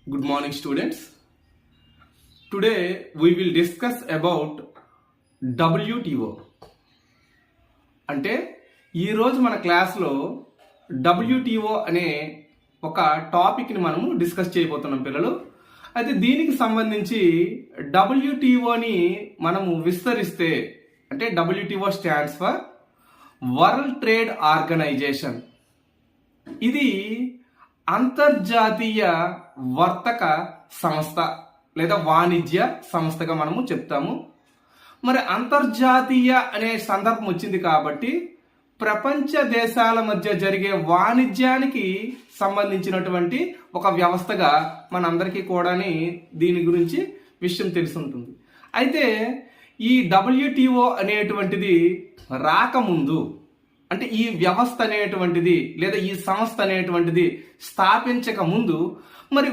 Good morning, students. Today we will discuss about WTO. అంటే ఈరోజు మన క్లాస్లో WTO అనే ఒక టాపిక్ని మనము డిస్కస్ చేయబోతున్నాం పిల్లలు. అయితే దీనికి సంబంధించి WTOని మనము విస్తరిస్తే అంటే WTO stands for world trade organization. ఇది అంతర్జాతీయ వర్తక సంస్థ లేదా వాణిజ్య సంస్థగా మనము చెప్తాము. మరి అంతర్జాతీయ అనే సందర్భం వచ్చింది కాబట్టి ప్రపంచ దేశాల మధ్య జరిగే వాణిజ్యానికి సంబంధించినటువంటి ఒక వ్యవస్థగా మనందరికీ కూడా దీని గురించి విషయం తెలిసి ఉంటుంది. అయితే ఈ WTO అనేటువంటిది రాకముందు అంటే ఈ వ్యవస్థ అనేటువంటిది లేదా ఈ సంస్థ అనేటువంటిది స్థాపించక ముందు మరి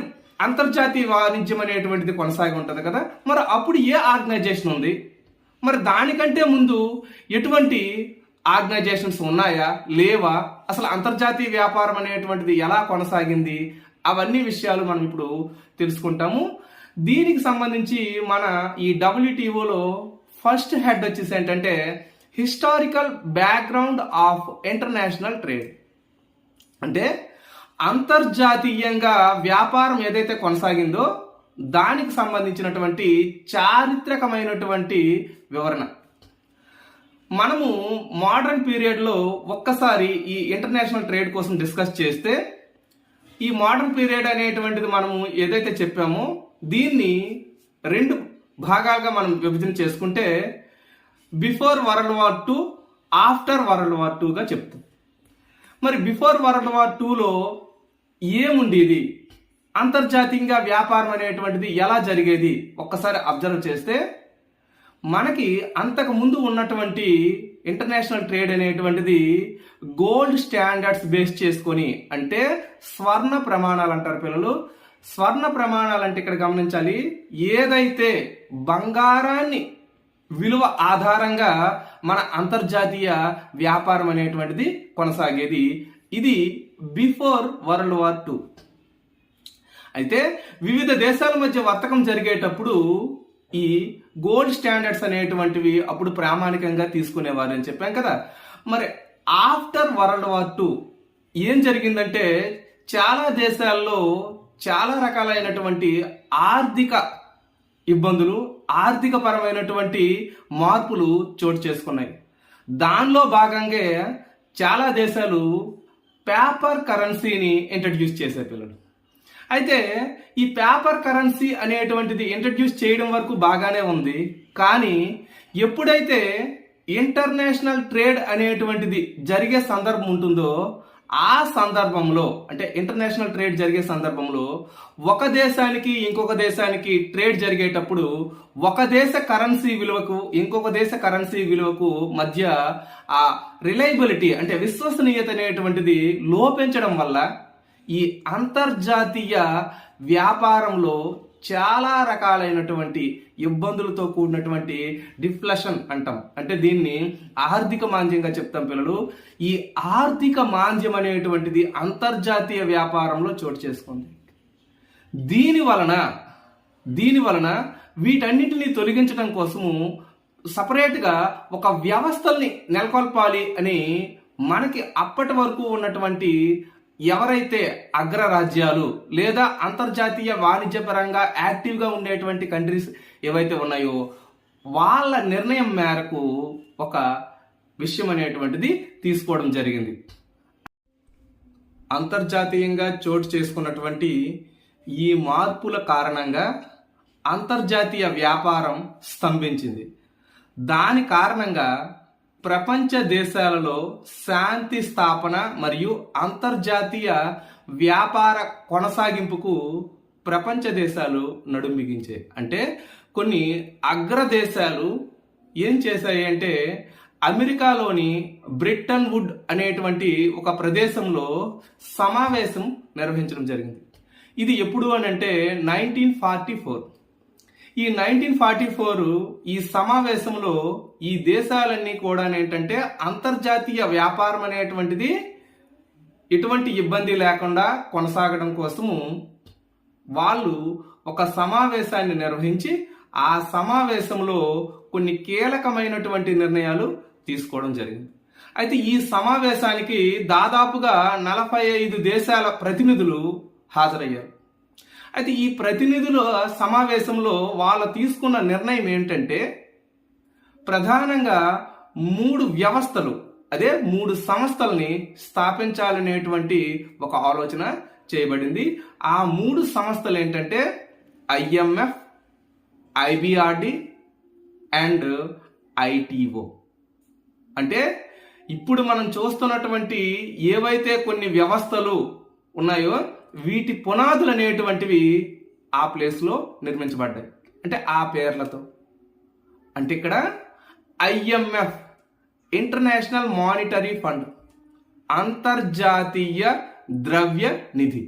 అంతర్జాతీయ వాణిజ్యం అనేటువంటిది కొనసాగి ఉంటుంది కదా. మరి అప్పుడు ఏ ఆర్గనైజేషన్ ఉంది, మరి దానికంటే ముందు ఎటువంటి ఆర్గనైజేషన్స్ ఉన్నాయా లేవా, అసలు అంతర్జాతీయ వ్యాపారం అనేటువంటిది ఎలా కొనసాగింది, అవన్నీ విషయాలు మనం ఇప్పుడు తెలుసుకుంటాము. దీనికి సంబంధించి మన ఈ WTOలో ఫస్ట్ హెడ్ వచ్చేసి ఏంటంటే historical background of international trade. అంటే అంతర్జాతీయంగా వ్యాపారం ఏదైతే కొనసాగిందో దానికి సంబంధించినటువంటి చారిత్రకమైనటువంటి వివరణ. మనము మోడర్న్ పీరియడ్లో ఒక్కసారి ఈ ఇంటర్నేషనల్ ట్రేడ్ కోసం డిస్కస్ చేస్తే ఈ మోడర్న్ పీరియడ్ అనేటువంటిది మనము ఏదైతే చెప్పామో దీన్ని రెండు భాగాలుగా మనం విభజన చేసుకుంటే before world war 2, after world war 2గా చెప్తాం. మరి బిఫోర్ వరల్డ్ వార్ 2లో ఏముండేది, అంతర్జాతీయంగా వ్యాపారం అనేటువంటిది ఎలా జరిగేది ఒక్కసారి అబ్జర్వ్ చేస్తే మనకి అంతకు ముందు ఉన్నటువంటి ఇంటర్నేషనల్ ట్రేడ్ అనేటువంటిది గోల్డ్ స్టాండర్డ్స్ బేస్ చేసుకొని, అంటే స్వర్ణ ప్రమాణాలు అంటారు పిల్లలు. స్వర్ణ ప్రమాణాలు అంటే ఇక్కడ గమనించాలి, ఏదైతే బంగారాన్ని విలువ ఆధారంగా మన అంతర్జాతీయ వ్యాపారం అనేటువంటిది కొనసాగేది. ఇది బిఫోర్ వరల్డ్ వార్ 2. అయితే వివిధ దేశాల మధ్య వర్తకం జరిగేటప్పుడు ఈ గోల్డ్ స్టాండర్డ్స్ అనేటువంటివి అప్పుడు ప్రామాణికంగా తీసుకునేవారు అని చెప్పాం కదా. మరి ఆఫ్టర్ వరల్డ్ వార్ 2 ఏం జరిగిందంటే చాలా దేశాల్లో చాలా రకాలైనటువంటి ఆర్థిక ఇబ్బందులు, ఆర్థిక పరమైనటువంటి మార్పులు చోటు చేసుకున్నాయి. దానిలో భాగంగా చాలా దేశాలు పేపర్ కరెన్సీని ఇంట్రడ్యూస్ చేసే పిల్లలు. అయితే ఈ పేపర్ కరెన్సీ అనేటువంటిది ఇంట్రడ్యూస్ చేయడం వరకు బాగానే ఉంది. కానీ ఎప్పుడైతే ఇంటర్నేషనల్ ట్రేడ్ అనేటువంటిది జరిగే సందర్భం ఉంటుందో ఆ సందర్భంలో అంటే ఇంటర్నేషనల్ ట్రేడ్ జరిగే సందర్భంలో ఒక దేశానికి ఇంకొక దేశానికి ట్రేడ్ జరిగేటప్పుడు ఒక దేశ కరెన్సీ విలువకు ఇంకొక దేశ కరెన్సీ విలువకు మధ్య ఆ రిలయబిలిటీ అంటే విశ్వసనీయత అనేటువంటిది లోపించడం వల్ల ఈ అంతర్జాతీయ వ్యాపారంలో చాలా రకాలైనటువంటి ఇబ్బందులతో కూడినటువంటి డిఫ్లేషన్ అంటాం. అంటే దీన్ని ఆర్థిక మాంద్యంగా చెప్తాం పిల్లలు. ఈ ఆర్థిక మాంద్యం అనేటువంటిది అంతర్జాతీయ వ్యాపారంలో చోటు చేసుకుంది. దీని వలన వీటన్నిటిని తొలగించడం కోసము సపరేట్గా ఒక వ్యవస్థల్ని నెలకొల్పాలి అని మనకి అప్పటి వరకు ఉన్నటువంటి ఎవరైతే అగ్రరాజ్యాలు లేదా అంతర్జాతీయ వాణిజ్యపరంగా యాక్టివ్గా ఉండేటువంటి కంట్రీస్ ఏవైతే ఉన్నాయో వాళ్ళ నిర్ణయం మేరకు ఒక విషయం అనేటువంటిది తీసుకోవడం జరిగింది. అంతర్జాతీయంగా చోటు చేసుకున్నటువంటి ఈ మార్పుల కారణంగా అంతర్జాతీయ వ్యాపారం స్తంభించింది. దాని కారణంగా ప్రపంచ దేశాలలో శాంతి స్థాపన మరియు అంతర్జాతీయ వ్యాపార కొనసాగింపుకు ప్రపంచ దేశాలు నడుం బిగించాయి. అంటే కొన్ని అగ్రదేశాలు ఏం చేశాయి అంటే అమెరికాలోని బ్రిటన్ వుడ్ అనేటువంటి ఒక ప్రదేశంలో సమావేశం నిర్వహించడం జరిగింది. ఇది ఎప్పుడు అని అంటే 1944. ఈ 1944 ఈ సమావేశంలో ఈ దేశాలన్నీ కూడా ఏంటంటే అంతర్జాతీయ వ్యాపారం అనేటువంటిది ఎటువంటి ఇబ్బంది లేకుండా కొనసాగడం కోసము వాళ్ళు ఒక సమావేశాన్ని నిర్వహించి ఆ సమావేశంలో కొన్ని కీలకమైనటువంటి నిర్ణయాలు తీసుకోవడం జరిగింది. అయితే ఈ సమావేశానికి దాదాపుగా 45 దేశాల ప్రతినిధులు హాజరయ్యారు. అయితే ఈ ప్రతినిధుల సమావేశంలో వాళ్ళు తీసుకున్న నిర్ణయం ఏంటంటే ప్రధానంగా 3 వ్యవస్థలు, అదే 3 సంస్థల్ని స్థాపించాలనేటువంటి ఒక ఆలోచన చేయబడింది. ఆ 3 సంస్థలు ఏంటంటే IMF, IBRD అండ్ ITO. అంటే ఇప్పుడు మనం చూస్తున్నటువంటి ఏవైతే కొన్ని వ్యవస్థలు ఉన్నాయో వీటి పునాదులు అనేటువంటివి ఆ ప్లేస్లో నిర్మించబడ్డాయి, అంటే ఆ పేర్లతో. అంటే ఇక్కడ IMF, ఇంటర్నేషనల్ మానిటరీ ఫండ్, అంతర్జాతీయ ద్రవ్య నిధి.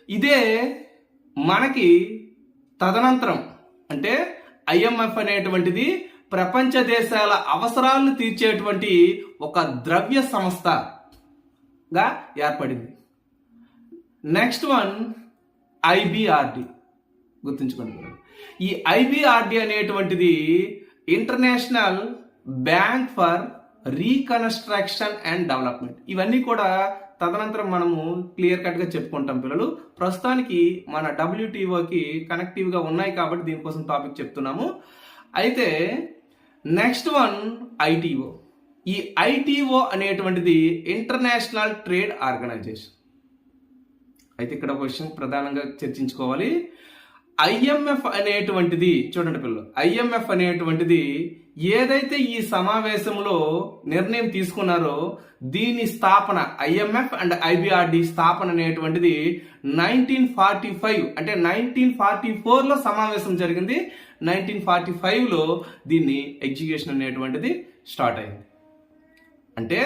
ఇదే మనకి తదనంతరం అంటే IMF అనేటువంటిది ప్రపంచ దేశాల అవసరాలను తీర్చేటువంటి ఒక ద్రవ్య సంస్థగా ఏర్పడింది. Next one IBRD. గుర్తుంచుకోండి, ఈ IBRD అనేటువంటిది international bank for reconstruction and development. ఇవన్నీ కూడా తదనంతరం మనము క్లియర్ కట్గా చెప్పుకుంటాం పిల్లలు. ప్రస్తుతానికి మన WTOకి కనెక్టివ్గా ఉన్నాయి కాబట్టి దీనికోసం టాపిక్ చెప్తున్నాము. అయితే నెక్స్ట్ వన్ ITO. ఈ ITO అనేటువంటిది ఇంటర్నేషనల్ ట్రేడ్ ఆర్గనైజేషన్. అయితే ఇక్కడ ఒక విషయం ప్రధానంగా చర్చించుకోవాలి. IMF అనేటువంటిది చూడండి పిల్లలు, IMF అనేటువంటిది ఏదైతే ఈ సమావేశంలో నిర్ణయం తీసుకున్నారో దీని స్థాపన, IMF అండ్ IBRD స్థాపన అనేటువంటిది 1945 అంటే 1944లో సమావేశం జరిగింది. 1945లో దీన్ని ఎగ్జిక్యూషన్ అనేటువంటిది స్టార్ట్ అయింది. అంటే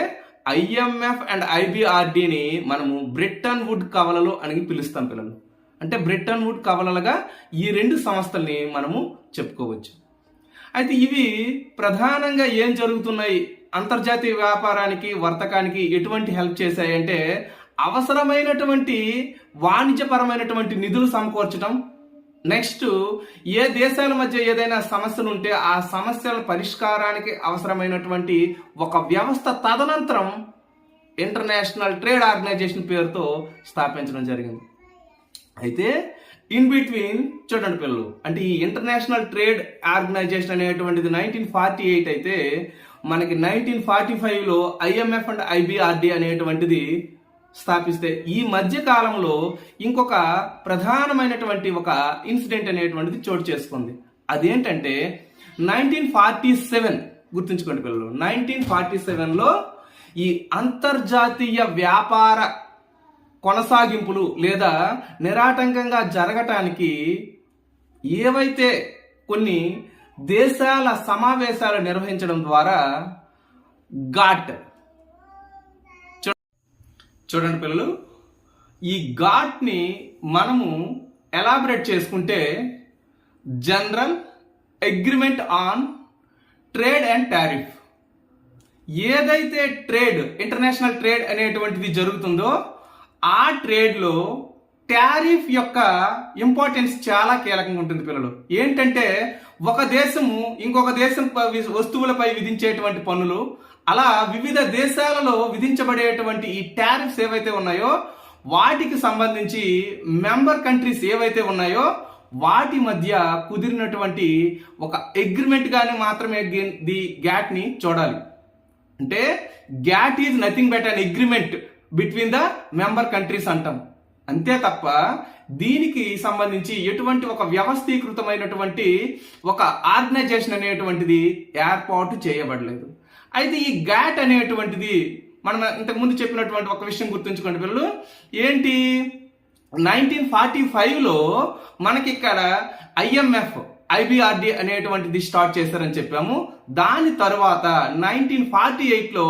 IMF అండ్ IBRDని మనము బ్రిటన్ వుడ్ కవలలు అని పిలుస్తాం పిల్లలు. అంటే బ్రిటన్ వుడ్ కవలలుగా ఈ 2 సంస్థల్ని మనము చెప్పుకోవచ్చు. అయితే ఇవి ప్రధానంగా ఏం జరుగుతున్నాయి, అంతర్జాతీయ వ్యాపారానికి వర్తకానికి ఎటువంటి హెల్ప్ చేశాయి అంటే అవసరమైనటువంటి వాణిజ్యపరమైనటువంటి నిధులు సమకూర్చడం, నెక్స్ట్ ఏ దేశాల మధ్య ఏదైనా సమస్యలు ఉంటే ఆ సమస్యల పరిష్కారానికి అవసరమైనటువంటి ఒక వ్యవస్థ తదనంతరం ఇంటర్నేషనల్ ట్రేడ్ ఆర్గనైజేషన్ పేరుతో స్థాపించడం జరిగింది. అయితే ఇన్ బిట్వీన్ చూడండి పిల్లలు, అంటే ఈ ఇంటర్నేషనల్ ట్రేడ్ ఆర్గనైజేషన్ అనేటువంటిది 1948 అయితే మనకి 1945లో IMF అండ్ IBRD అనేటువంటిది స్థాపిస్తే ఈ మధ్య కాలంలో ఇంకొక ప్రధానమైనటువంటి ఒక ఇన్సిడెంట్ అనేటువంటిది చోటు చేసుకుంది. అదేంటంటే 1947, గుర్తుంచుకోండి పిల్లలు, 1947లో ఈ అంతర్జాతీయ వ్యాపార కొనసాగింపులు లేదా నిరాటంకంగా జరగటానికి ఏవైతే కొన్ని దేశాల సమావేశాలు నిర్వహించడం ద్వారా గాట్, చూడండి పిల్లలు, ఈ గాట్ని మనము ఎలాబరేట్ చేసుకుంటే general agreement on trade and tariff. ఏదైతే ట్రేడ్, ఇంటర్నేషనల్ ట్రేడ్ అనేటువంటిది జరుగుతుందో ఆ ట్రేడ్లో టారిఫ్ యొక్క ఇంపార్టెన్స్ చాలా కీలకంగా ఉంటుంది పిల్లలు. ఏంటంటే ఒక దేశము ఇంకొక దేశం వస్తువులపై విధించేటువంటి పన్నులు, అలా వివిధ దేశాలలో విధించబడేటువంటి ఈ టారిఫ్స్ ఏవైతే ఉన్నాయో వాటికి సంబంధించి మెంబర్ కంట్రీస్ ఏవైతే ఉన్నాయో వాటి మధ్య కుదిరినటువంటి ఒక అగ్రిమెంట్ గాని మాత్రమే ది గ్యాట్ని చూడాలి. అంటే GATT is nothing but an agreement between the member countries అంటాం. అంతే తప్ప దీనికి సంబంధించి ఎటువంటి ఒక వ్యవస్థీకృతమైనటువంటి ఒక ఆర్గనైజేషన్ అనేటువంటిది ఏర్పాటు చేయబడలేదు. అయితే ఈ గ్యాట్ అనేటువంటిది మనం ఇంతకుముందు చెప్పినటువంటి ఒక విషయం గుర్తుంచుకోండి పిల్లలు, ఏంటి, 1945లో మనకి ఇక్కడ IMF, IBRD అనేటువంటిది స్టార్ట్ చేశారని చెప్పాము. దాని తర్వాత 1948లో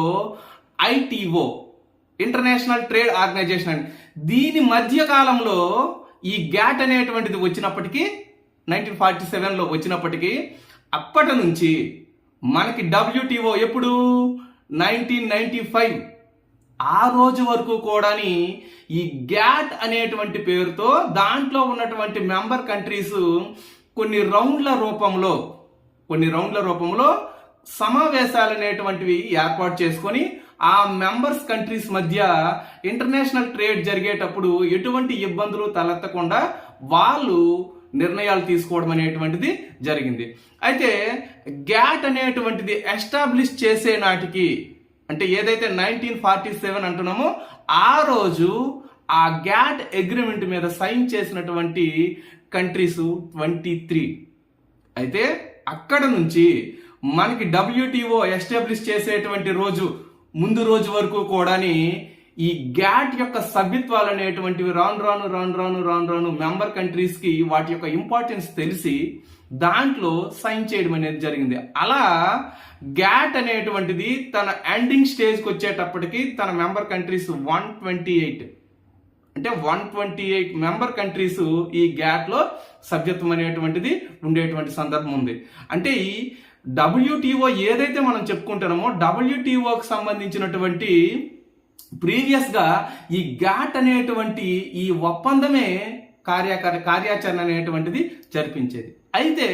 ITO, ఇంటర్నేషనల్ ట్రేడ్ ఆర్గనైజేషన్. దీని మధ్య కాలంలో ఈ గ్యాట్ అనేటువంటిది వచ్చినప్పటికీ 1947లో వచ్చినప్పటికీ అప్పటి నుంచి మనకి WTO ఎప్పుడు 1995 ఆ రోజు వరకు కూడాని ఈ గ్యాట్ అనేటువంటి పేరుతో దాంట్లో ఉన్నటువంటి మెంబర్ కంట్రీస్ కొన్ని రౌండ్ల రూపంలో సమావేశాలు అనేటువంటివి ఏర్పాటు చేసుకొని ఆ మెంబర్స్ కంట్రీస్ మధ్య ఇంటర్నేషనల్ ట్రేడ్ జరిగేటప్పుడు ఎటువంటి ఇబ్బందులు తలెత్తకుండా వాళ్ళు నిర్ణయాలు తీసుకోవడం అనేటువంటిది జరిగింది. అయితే గ్యాట్ అనేటువంటిది ఎస్టాబ్లిష్ చేసే నాటికి, అంటే ఏదైతే 1947 అంటున్నామో ఆ రోజు ఆ గ్యాట్ అగ్రిమెంట్ మీద సైన్ చేసినటువంటి కంట్రీస్ 23. అయితే అక్కడ నుంచి మనకి WTO ఎస్టాబ్లిష్ చేసేటువంటి ముందు రోజు వరకు కూడాని ఈ గ్యాట్ యొక్క సభ్యత్వాలు అనేటువంటివి రాను మెంబర్ కంట్రీస్ కి వాటి యొక్క ఇంపార్టెన్స్ తెలిసి దాంట్లో సైన్ చేయడం అనేది జరిగింది. అలా గ్యాట్ అనేటువంటిది తన ఎండింగ్ స్టేజ్కి వచ్చేటప్పటికి తన మెంబర్ కంట్రీస్ 128 మెంబర్ కంట్రీస్ ఈ గ్యాట్ లో సభ్యత్వం అనేటువంటిది ఉండేటువంటి సందర్భం ఉంది. అంటే ఈ WTO ఏదైతే మనం చెప్పుకుంటున్నామో WTOకి సంబంధించినటువంటి ప్రీవియస్ గా ఈ గ్యాట్ అనేటువంటి ఈ ఒప్పందమే కార్యాచరణ అనేటువంటిది జరిపించేది. అయితే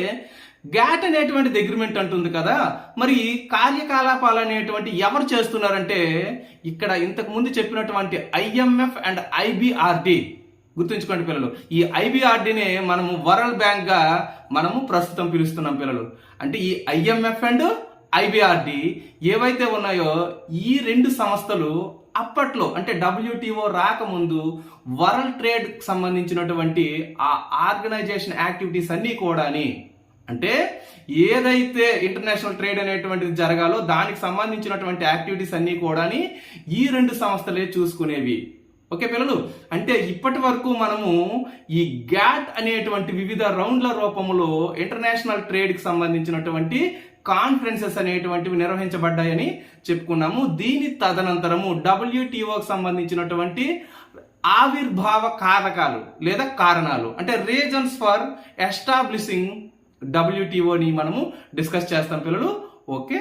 గ్యాట్ అనేటువంటి అగ్రిమెంట్ అంటుంది కదా, మరి కార్యకలాపాలు అనేటువంటి ఎవరు చేస్తున్నారంటే ఇక్కడ ఇంతకు ముందు చెప్పినటువంటి IMF అండ్ IBRD గుర్తుంచుకోండి పిల్లలు. ఈ IBRDనే మనము వరల్డ్ బ్యాంక్ గా మనము ప్రస్తుతం పిలుస్తున్నాం పిల్లలు. అంటే ఈ IMF అండ్ IBRD ఏవైతే ఉన్నాయో ఈ రెండు సంస్థలు అప్పట్లో అంటే WTO రాకముందు వరల్డ్ ట్రేడ్ సంబంధించినటువంటి ఆ ఆర్గనైజేషన్ యాక్టివిటీస్ అన్ని కూడాని, అంటే ఏదైతే ఇంటర్నేషనల్ ట్రేడ్ అనేటువంటిది జరగాలో దానికి సంబంధించినటువంటి యాక్టివిటీస్ అన్ని కూడాని ఈ రెండు సంస్థలే చూసుకునేవి. ఓకే పిల్లలు, అంటే ఇప్పటి వరకు మనము ఈ గ్యాట్ అనేటువంటి వివిధ రౌండ్ల రూపంలో ఇంటర్నేషనల్ ట్రేడ్ కి సంబంధించినటువంటి కాన్ఫరెన్సెస్ అనేటువంటివి నిర్వహించబడ్డాయని చెప్పుకున్నాము. దీని తదనంతరము WTOకి సంబంధించినటువంటి ఆవిర్భావ కారకాలు లేదా కారణాలు, అంటే రీజన్స్ ఫర్ ఎస్టాబ్లిషింగ్ WTOని మనము డిస్కస్ చేస్తాం పిల్లలు. ఓకే.